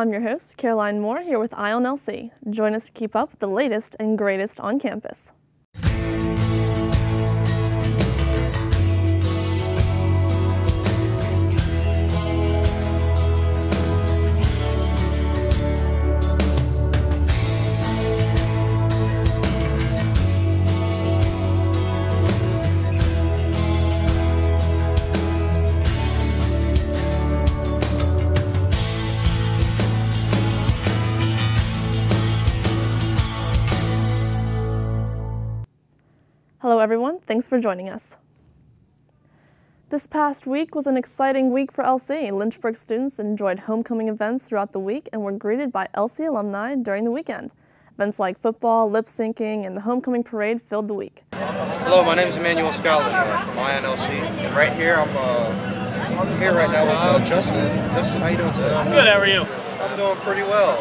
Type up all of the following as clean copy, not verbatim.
I'm your host, Caroline Moore, here with Eye on LC. Join us to keep up with the latest and greatest on campus. Hello everyone, thanks for joining us. This past week was an exciting week for LC. Lynchburg students enjoyed homecoming events throughout the week and were greeted by LC alumni during the weekend. Events like football, lip syncing, and the homecoming parade filled the week. Hello, my name is Emmanuel Scotland from Eye on LC, and right here I'm here right now with Justin. Justin, how you doing today? Good, how are you? I'm doing pretty well.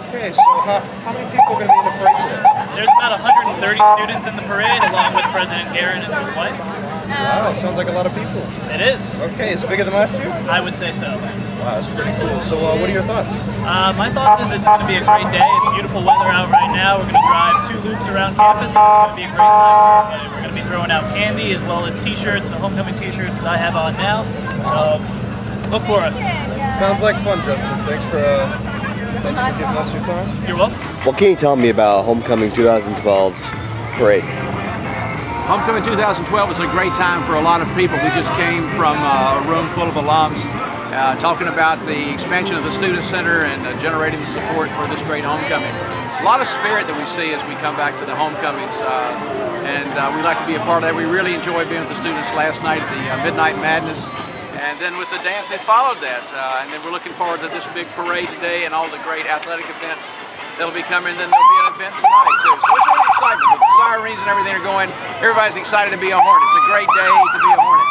Okay, so how many people are going to be in the parade today? There's about 130 students in the parade, along with President Guerin and his wife. Wow, sounds like a lot of people. It is. Okay, is it bigger than last year? I would say so. Wow, that's pretty cool. So what are your thoughts? My thoughts is it's going to be a great day. It's beautiful weather out right now. We're going to drive 2 loops around campus, and it's going to be a great time for everybody. We're going to be throwing out candy as well as t-shirts, the homecoming t-shirts that I have on now. So look for us. Sounds like fun, Justin. Thanks for giving us your time. You're welcome. What can you tell me about Homecoming 2012's parade? Homecoming 2012 is a great time for a lot of people. We just came from a room full of alums talking about the expansion of the Student Center and generating the support for this great homecoming. A lot of spirit that we see as we come back to the homecomings, and we'd like to be a part of that. We really enjoyed being with the students last night at the Midnight Madness, and then with the dance that followed that. And then we're looking forward to this big parade today and all the great athletic events that'll be coming. Then there'll be an event tonight too. So it's really exciting. With the sirens and everything are going, everybody's excited to be a Hornet. It's a great day to be a Hornet.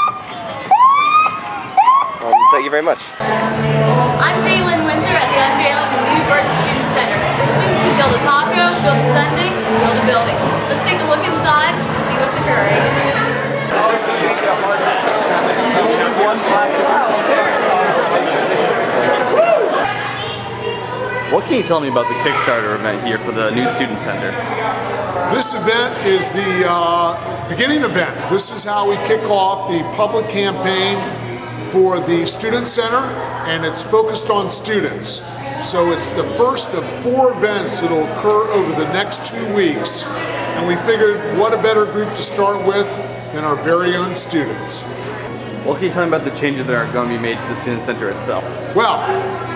Thank you very much. I'm Jalen Winter at the unveiling of the new Burton Student Center, where students can build a taco, build a sundae, and build a building. Let's take a look inside and see what's occurring. What can you tell me about the Kickstarter event here for the new Student Center? This event is the beginning event. This is how we kick off the public campaign for the Student Center, and it's focused on students. So it's the first of 4 events that will occur over the next 2 weeks. And we figured what a better group to start with than our very own students. What can you tell me about the changes that are going to be made to the Student Center itself? Well,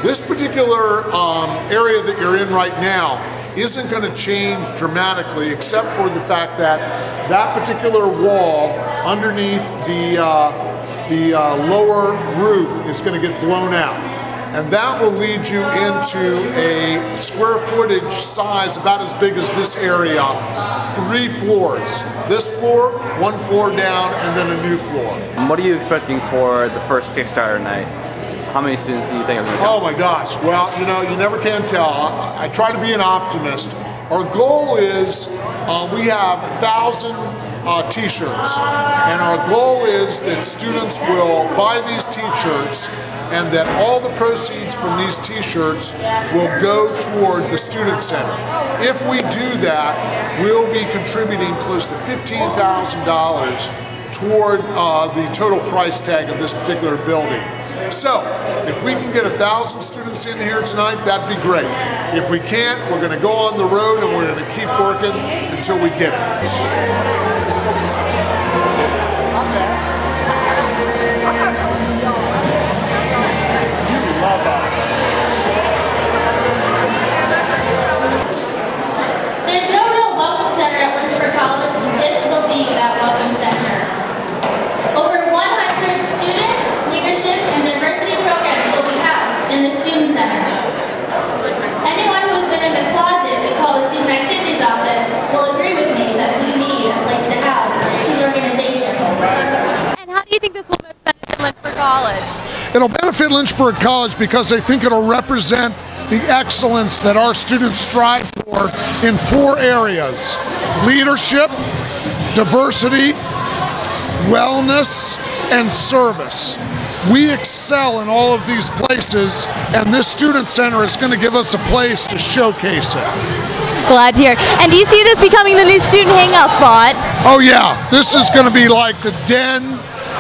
this particular area that you're in right now isn't going to change dramatically, except for the fact that that particular wall underneath the lower roof is going to get blown out. And that will lead you into a square footage size about as big as this area, 3 floors. This floor, 1 floor down, and then a new floor. And what are you expecting for the first Kickstarter night? How many students do you think are going to come? Oh my gosh, well, you know, you never can tell. I try to be an optimist. Our goal is we have 1,000 t-shirts, and our goal is that students will buy these t-shirts and that all the proceeds from these t-shirts will go toward the Student Center. If we do that, we'll be contributing close to $15,000 toward the total price tag of this particular building. So, if we can get 1,000 students in here tonight, that'd be great. If we can't, we're going to go on the road and we're going to keep working until we get it. There's no real welcome center at Lynchburg College, and this will be that welcome center. Over 100 student, leadership, and diversity programs will be housed in the Student Center. Anyone who has been in the closet we call the Student Activities Office will agree with me that we need a place to house these organizations. And how do you think this will benefit Lynchburg College? It'll benefit Lynchburg College because I think it'll represent the excellence that our students strive for in 4 areas: leadership, diversity, wellness, and service. We excel in all of these places, and this student center is going to give us a place to showcase it. Glad to hear. And do you see this becoming the new student hangout spot? Oh yeah, this is going to be like the den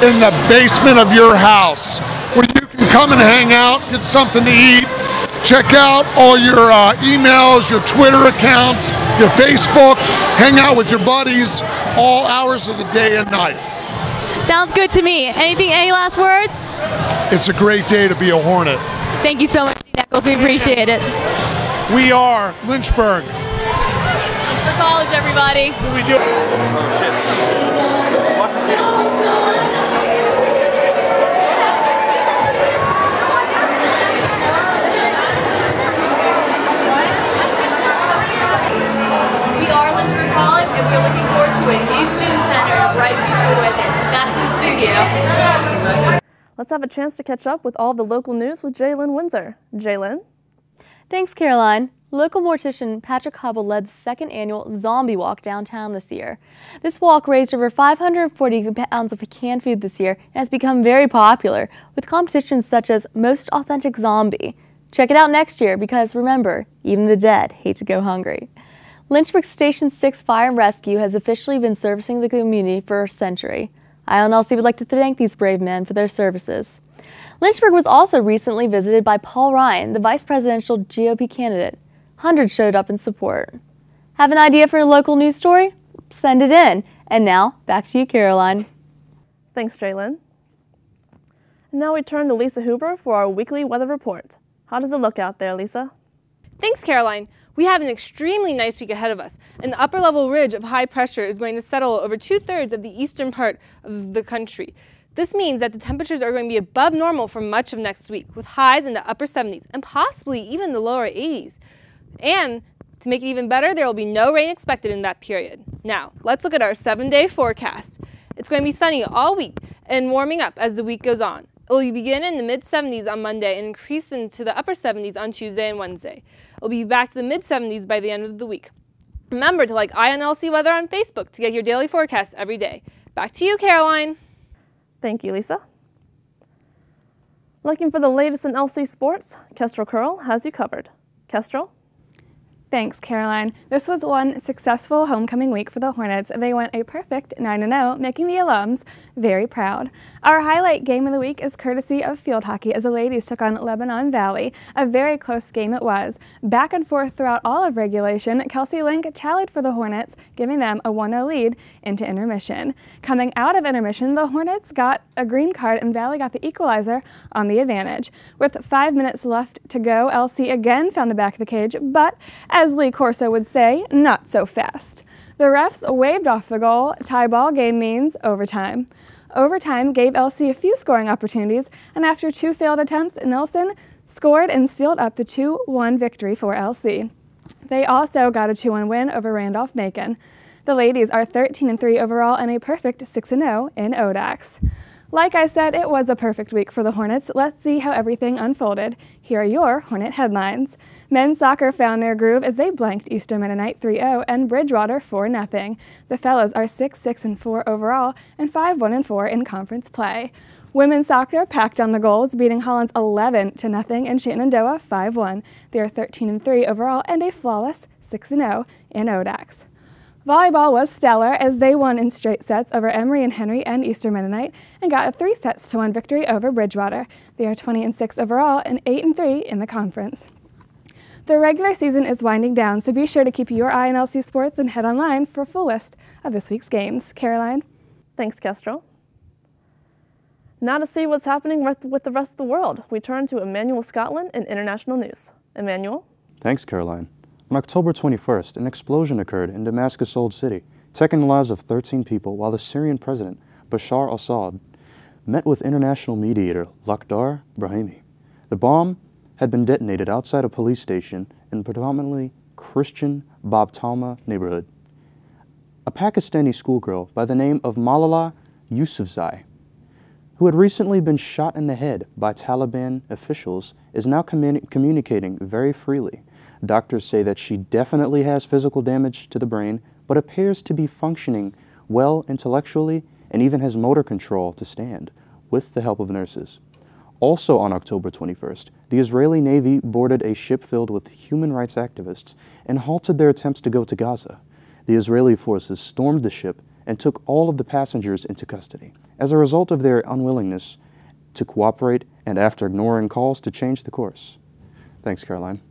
in the basement of your house, where you can come and hang out, get something to eat, check out all your emails, your Twitter accounts, your Facebook, hang out with your buddies all hours of the day and night. Sounds good to me. Any last words? It's a great day to be a Hornet. Thank you so much, Dean Eccles. We appreciate it. We are Lynchburg. Lynchburg College, everybody. What do we do? Oh shit. Watch this game. We are Lynchburg College, and we're looking forward to a new student center, a bright future with it. Back to the studio. Let's have a chance to catch up with all the local news with Jalen Windsor. Jalen? Thanks, Caroline. Local mortician Patrick Hubble led the second annual Zombie Walk downtown this year. This walk raised over 540 pounds of canned food this year and has become very popular, with competitions such as Most Authentic Zombie. Check it out next year because, remember, even the dead hate to go hungry. Lynchburg Station 6 Fire and Rescue has officially been servicing the community for a century. ILNLC would like to thank these brave men for their services. Lynchburg was also recently visited by Paul Ryan, the vice presidential GOP candidate. Hundreds showed up in support. Have an idea for a local news story? Send it in. And now, back to you, Caroline. Thanks, Jalen. And now we turn to Lisa Huber for our weekly weather report. How does it look out there, Lisa? Thanks, Caroline. We have an extremely nice week ahead of us. An upper-level ridge of high pressure is going to settle over 2/3 of the eastern part of the country. This means that the temperatures are going to be above normal for much of next week, with highs in the upper 70s and possibly even the lower 80s. And to make it even better, there will be no rain expected in that period. Now, let's look at our 7-day forecast. It's going to be sunny all week and warming up as the week goes on. It will begin in the mid-70s on Monday and increase into the upper 70s on Tuesday and Wednesday. It will be back to the mid-70s by the end of the week. Remember to like INLC Weather on Facebook to get your daily forecast every day. Back to you, Caroline. Thank you, Lisa. Looking for the latest in LC sports? Kestrel Curl has you covered. Kestrel? Thanks, Caroline. This was one successful homecoming week for the Hornets. They went a perfect 9-0, making the alums very proud. Our highlight game of the week is courtesy of field hockey as the ladies took on Lebanon Valley. A very close game it was. Back and forth throughout all of regulation, Kelsey Link tallied for the Hornets, giving them a 1-0 lead into intermission. Coming out of intermission, the Hornets got a green card and Valley got the equalizer on the advantage. With 5 minutes left to go, LC again found the back of the cage, but as Lee Corso would say, not so fast. The refs waved off the goal. Tie ball game means overtime. Overtime gave LC a few scoring opportunities, and after 2 failed attempts, Nelson scored and sealed up the 2-1 victory for LC. They also got a 2-1 win over Randolph-Macon. The ladies are 13-3 overall and a perfect 6-0 in ODAX. Like I said, it was a perfect week for the Hornets. Let's see how everything unfolded. Here are your Hornet headlines. Men's soccer found their groove as they blanked Eastern Mennonite 3-0 and Bridgewater 4-0. The fellows are 6-6-4 overall and 5-1-4 in conference play. Women's soccer packed on the goals, beating Hollins 11-0 and Shenandoah 5-1. They are 13-3 overall and a flawless 6-0 in ODAX. Volleyball was stellar as they won in straight sets over Emory and Henry and Eastern Mennonite and got a 3-1 victory over Bridgewater. They are 20-6 overall and 8-3 in the conference. The regular season is winding down, so be sure to keep your eye on LC Sports and head online for a full list of this week's games. Caroline? Thanks, Kestrel. Now to see what's happening with the rest of the world, we turn to Emmanuel Scotland in international news. Emmanuel? Thanks, Caroline. On October 21st, an explosion occurred in Damascus Old City, taking the lives of 13 people while the Syrian president, Bashar al-Assad, met with international mediator Lakhdar Brahimi. The bomb had been detonated outside a police station in the predominantly Christian Bab Talma neighborhood. A Pakistani schoolgirl by the name of Malala Yousafzai, who had recently been shot in the head by Taliban officials, is now communicating very freely. Doctors say that she definitely has physical damage to the brain, but appears to be functioning well intellectually and even has motor control to stand with the help of nurses. Also on October 21st, the Israeli Navy boarded a ship filled with human rights activists and halted their attempts to go to Gaza. The Israeli forces stormed the ship and took all of the passengers into custody. As a result of their unwillingness to cooperate and after ignoring calls to change the course. Thanks, Caroline.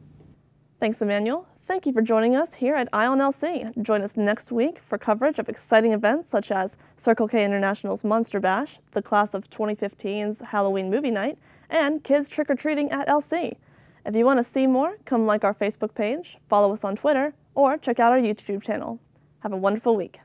Thanks, Emmanuel. Thank you for joining us here at Eye on LC. Join us next week for coverage of exciting events such as Circle K International's Monster Bash, the class of 2015's Halloween Movie Night, and kids trick-or-treating at LC. If you want to see more, come like our Facebook page, follow us on Twitter, or check out our YouTube channel. Have a wonderful week.